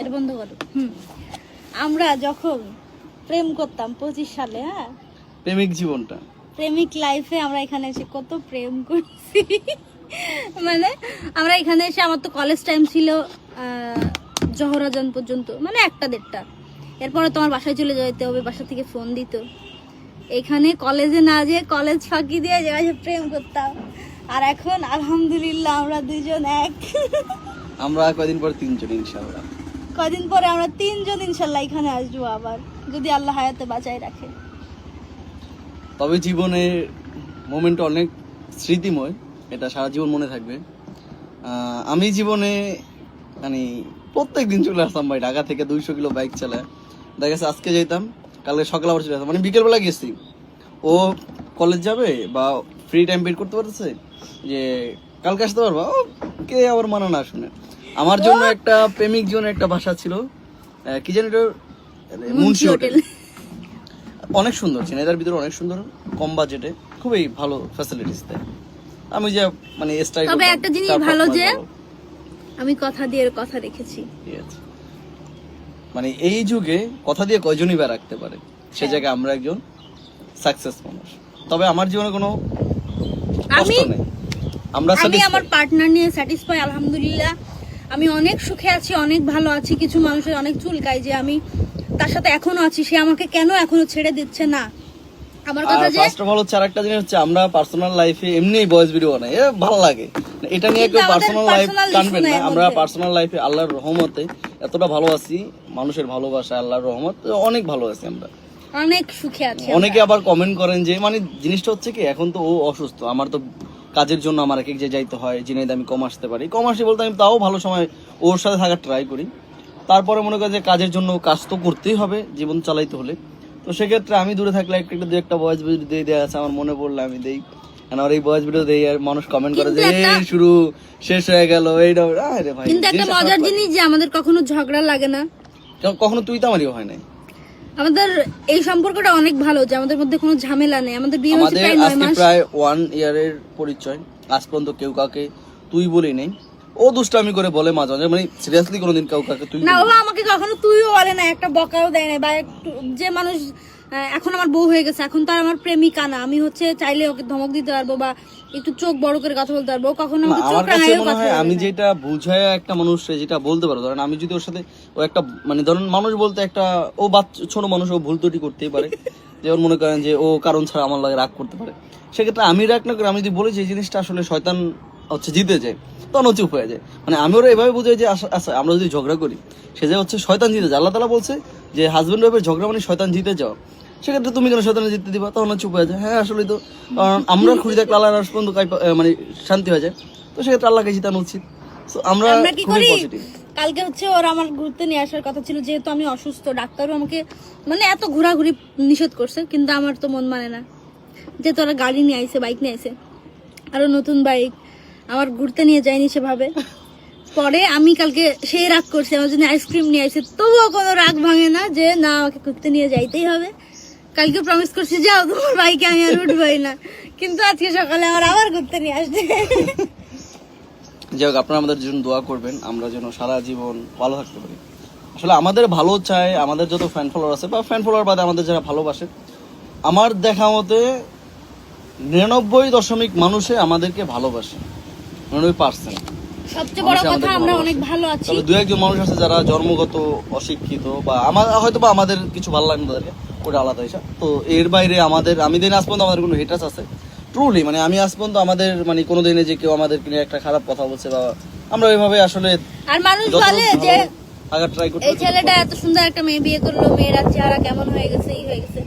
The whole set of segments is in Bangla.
এটা বন্ধ করো। আমরা যখন প্রেম করতাম 25 সালে, হ্যাঁ, প্রেমিক জীবনটা, প্রেমিক লাইফে আমরা এখানে এসে কত প্রেম করছি। মানে আমরা এখানে এসে, আমার তো কলেজ টাইম ছিল জহরাজান পর্যন্ত, মানে 1টা-1.5টা। এরপরে তোমার বাসায় চলে যেতে হবে, বাসা থেকে ফোন দিত। এখানে কলেজে না যেয়ে কলেজ ফাঁকি দিয়ে যে প্রেম করতাম। আর এখন আলহামদুলিল্লাহ আমরা দুইজন এক। আমরা কয়দিন পর 3 জন ইনশাআল্লাহ। কয়দিন পরে আমরা 3 জন ইনশাআল্লাহ এখানে আসবো আবার, যদি আল্লাহ হায়াতে বাঁচায় রাখে। তবে জীবনের মোমেন্ট অনেক স্মৃতিময়, এটা সারা জীবন মনে থাকবে। আমি জীবনে মানে প্রত্যেক দিন চলে আসতাম ভাই, ঢাকা থেকে 200 কিলো বাইক চালায়। দেখা গেছে আজকে যেতাম, কালকে সকালে আবার চলে আসতাম, মানে বিকেলবেলা গেছি। ও কলেজ যাবে বা ফ্রি টাইম বের করতে পারতেছে যে কালকে আসতে পারবা, ও কে আবার মানা না শুনে। আমার জন্য একটা প্রেমিক জীবনের একটা ভাষা ছিল, কি জানি এটা, মুন্সি হোটেল। অনেক সুন্দর, ঝিনাইদার ভিতরে অনেক সুন্দর, কম বাজেটে খুবই ভালো ফ্যাসিলিটিস দেয়। আমি যে মানে স্টাইল, তবে একটা জিনিস ভালো যে আমি কথা দিয়ে কথা রেখেছি। মানে এই যুগে কথা দিয়ে কয়জনই বা রাখতে পারে, সে জায়গায় আমরা একজন সাকসেস মানুষ। তবে আমার জীবনে কোনো কষ্ট নেই, আমি আমার পার্টনার নিয়ে স্যাটিসফাই আলহামদুলিল্লাহ। আমি অনেক সুখে আছি, অনেক ভালো আছি। কিছু মানুষের অনেক চুলকায় যে আমি তার সাথে এখনো আছি, সে আমাকে কেন এখনো ছেড়ে দিচ্ছে না। আমার কথা যে ফার্স্ট অফ অল হচ্ছে আরেকটা জিনিস হচ্ছে, আমরা পার্সোনাল লাইফে এমনি ভয়েস ভিডিও বানাই, ভালো লাগে। এটা নিয়ে কেউ পার্সোনাল লাইফ টানবেন না। আমরা পার্সোনাল লাইফে আল্লাহর রহমতে এতটা ভালো আছি, মানুষের ভালোবাসা, আল্লাহর রহমত, অনেক ভালো আছি আমরা, অনেক সুখে আছি। অনেকে আবার কমেন্ট করেন যে মানে জিনিসটা হচ্ছে কি, এখন তো ও অসুস্থ, আমার তো কাজের জন্য আমার এক এক জায়গায় যাইতে হয়, জিনাইদে আমি কম আসতে পারি, কম আসি বলতে আমি তাও ভালো সময় ওর সাথে থাকার ট্রাই করি। তারপরে মনে করি যে কাজের জন্য কাজ তো করতেই হবে, জীবন চালাইতে হলে। তো সেক্ষেত্রে আমি দূরে থাকলে একটা ভয়েস ভিডিও দিয়ে দেওয়া আছে, আমার মনে পড়লে আমি দেই। আর এই ভয়েস ভিডিও দেই, আর মানুষ কমেন্ট করে যে শুরু শেষ হয়ে গেল এইটা। আরে ভাই, কিন্তু একটা মজার জিনিস যে আমাদের কখনো ঝগড়া লাগে না, কখনো তুই তো আমারই হয় নাই। আমাদের এই সম্পর্কটা অনেক ভালো, যে আমাদের মধ্যে কোনো ঝামেলা নেই। আমাদের বিয়ে হয়েছে প্রায় 9 মাস, প্রায় 1 ইয়ারের পরিচয়। আজ পর্যন্ত কেউ কাউকে তুই বলি নেই। ও দুষ্টামি করে বলে মাঝে মাঝে, মানে সিরিয়াসলি কোনোদিন কাউকে তুই না। ও আমাকে কখনো তুইও বলে না, একটা বকাও দেয় না। বা যে মানুষ এখন আমার বউ হয়ে গেছে, এখন তো আর আমার প্রেমিকা না, আমি হচ্ছে চাইলে ওকে ধমক দিতে পারবো বা একটু চোখ বড় করে কথা বলতে পারবো। কখনো আমাকে চোখ রাঙাইও কথা বলে না। আমি যেটা বুঝায় একটা মানুষ যেটা বলতে পারো, ধরেন আমি যদি ওর সাথে ও একটা মানে ধরেন মানুষ বলতে একটা ও ছোট মানুষ, ও ভুল ত্রুটি করতেই পারে। যে ওর মনে করেন যে ও কারণ ছাড়া আমার লাগে রাগ করতে পারে, সেক্ষেত্রে আমি রাগ না করে আমি যদি বলি যে এই জিনিসটা আসলে শয়তান হচ্ছে জিতে যায়, তখন ও চুপ হয়ে যায়। মানে আমি ওরা এভাবে বুঝাই যে আচ্ছা আমরা যদি ঝগড়া করি, সে যে হচ্ছে শয়তান জিতে যায়। আল্লাহ তাআলা বলছে যে হাজবেন্ড ওয়াইফের ঝগড়া মানে শয়তান জিতে যাও, সেক্ষেত্রে তুমি কেন শয়তানে জিততে দিবা? তখন চুপ হয়ে যায়। হ্যাঁ আসলে তো আমরা খুশি থাকলে আল্লাহ পর্যন্ত মানে শান্তি হয়ে যায়। তো সেক্ষেত্রে আল্লাহকে জিতানো উচিত। আমরা কি করি, কালকে হচ্ছে ওর আমার ঘুরতে নিয়ে আসার কথা ছিল, যেহেতু আমি অসুস্থ। ডাক্তারও আমাকে মানে এত ঘোরাঘুরি নিষেধ করছে, কিন্তু আমার তো মন মানে না। যে তোরা গাড়ি নিয়ে আইছে, বাইক নিয়ে আইছে, আরো নতুন বাইক, আমার ঘুরতে নিয়ে যায়নি সেভাবে। পরে আমি কালকে সেই রাগ করছি, আমার জন্য আইসক্রিম নিয়ে আসছে, তবুও কোনো রাগ ভাঙে না যে না আমাকে ঘুরতে নিয়ে যাইতেই হবে। কালকে প্রমিস করছি যাও তোমার বাইকে আমি আর উঠবই না, কিন্তু আজকে সকালে আমার আবার ঘুরতে নিয়ে আসছে। যাই হোক, আপনারা আমাদের জন্য দোয়া করবেন, আমরা যেন সারা জীবন ভালো থাকতে পারি। আসলে আমাদের ভালো চায় আমাদের যত ফ্যান ফলোয়ার আছে, বা ফ্যান ফলোয়ার বাদে আমাদের যারা ভালোবাসে, আমার দেখা মতে 99% মানুষে আমাদেরকে ভালোবাসে, 99%। সবচেয়ে বড় কথা আমরা অনেক ভালো আছি। তবে 2-1 মানুষ আছে যারা জন্মগত অশিক্ষিত, বা হয়তো বা আমাদের কিছু ভালো লাগে না তাদেরকে, ওটা আলাদা হিসাব। তো এর বাইরে আমি দিন আজ পর্যন্ত আমাদের কোনো হেটার্স আছে ট্রুলি, মানে আমি আজ পর্যন্ত আমাদের মানে কোনো দিনে যে কেউ আমাদের নিয়ে একটা খারাপ কথা বলছে, বা আমরা ওইভাবে আসলে, আর মানুষ বলে যে আগে ট্রাই করতে, এই ছেলেটা এত সুন্দর একটা মেয়ে বিয়ে করলো, মেয়েরা চেহারা কেমন হয়ে গেছে, এই হয়ে গেছে।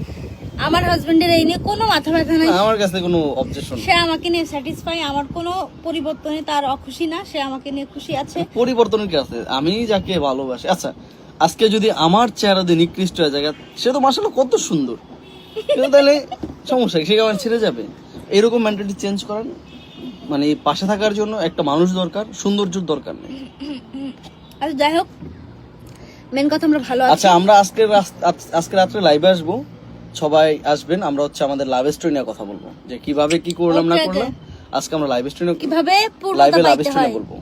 আমার হাজবেন্ডের এই নিয়ে কোনো মাথা ব্যথা নাই, আমার কাছে কোনো অবজেকশন। সে আমাকে নিয়ে স্যাটিসফাই, আমার কোনো পরিবর্তনে তার অখুশি না, সে আমাকে নিয়ে খুশি আছে। পরিবর্তনের কি আছে, আমি যাকে ভালোবাসি। আচ্ছা আজকে যদি আমার চেহারা দিয়ে নিকৃষ্ট হয়ে যায়, সে তো মাশাআল্লাহ কত সুন্দর, তাহলে সমস্যা সে আমার ছেড়ে যাবে? এরকম মেন্টালিটি চেঞ্জ করেন। মানে পাশে থাকার জন্য একটা মানুষ দরকার, সৌন্দর্যের দরকার নেই। আচ্ছা যাই হোক, মেন কথা আমরা ভালো আছি। আচ্ছা আমরা আজকে রাত্রে লাইভে আসবো, সবাই আসবেন। আমরা হচ্ছে আমাদের লাভ স্টোরি নিয়ে কথা বলবো, যে কিভাবে কি করলাম না করলাম। আজকে আমরা লাইভ স্টোরি কিভাবে লাইভে লাভ স্টোরি বলবো।